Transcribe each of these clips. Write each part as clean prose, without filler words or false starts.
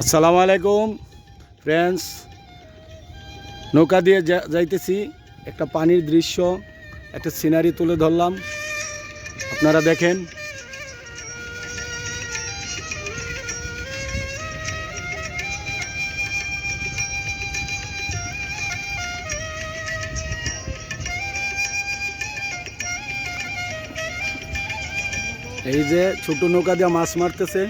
আসসালামু আলাইকুম ফ্রেন্ডস, নৌকা দিয়ে যাইতেছি। একটা পানির দৃশ্য, একটা সিনারি তুলে ধরলাম, আপনারা দেখেন। এই যে ছোট নৌকা দিয়ে মাছ মারতেছে।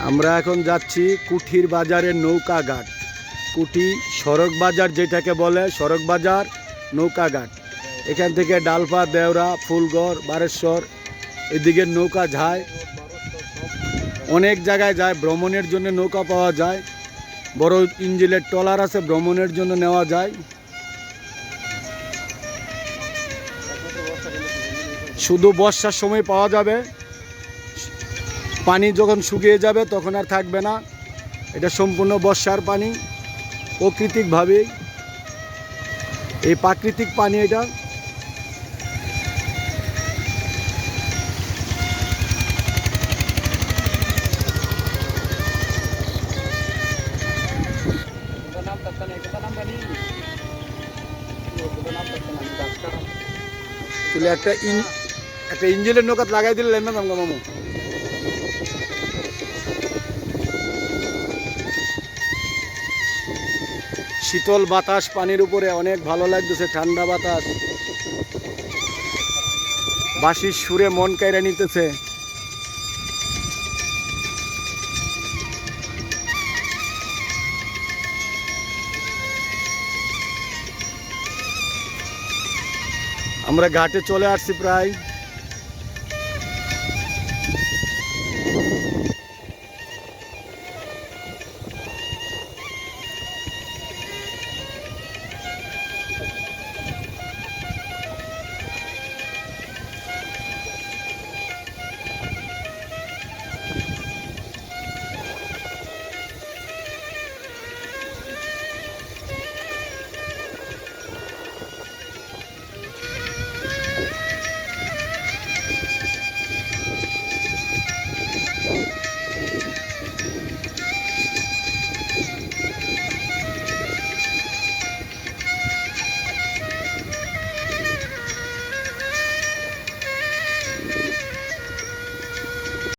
আমরা এখন যাচ্ছি কুঠির বাজারের নৌকা ঘাট। কুঠি সড়ক বাজার যেটাকে বলে, সড়ক বাজার নৌকা ঘাট। এখান থেকে ডালপা, দেওরা, ফুলগড়, বারেশ্বর এদিকে নৌকা যায়, অনেক জায়গায় যায়। ভ্রমণের জন্য নৌকা পাওয়া যায়, বড় ইঞ্জিনের ট্রলার আছে, ভ্রমণের জন্য নেওয়া যায়। শুধু বর্ষার সময় পাওয়া যাবে, পানি যখন শুকিয়ে যাবে তখন আর থাকবে না। এটা সম্পূর্ণ বর্ষার পানি, প্রাকৃতিকভাবে এই প্রাকৃতিক পানি। এটা একটা ইঞ্জিনের নৌকাত লাগাই দিলে না মামু। শীতল বাতাস পানির উপরে, অনেক ভালো লাগতেছে, ঠান্ডা বাতাস, বাঁশির সুরে মন কাইরা নিতেছে। আমরা ঘাটে চলে আসছি প্রায়।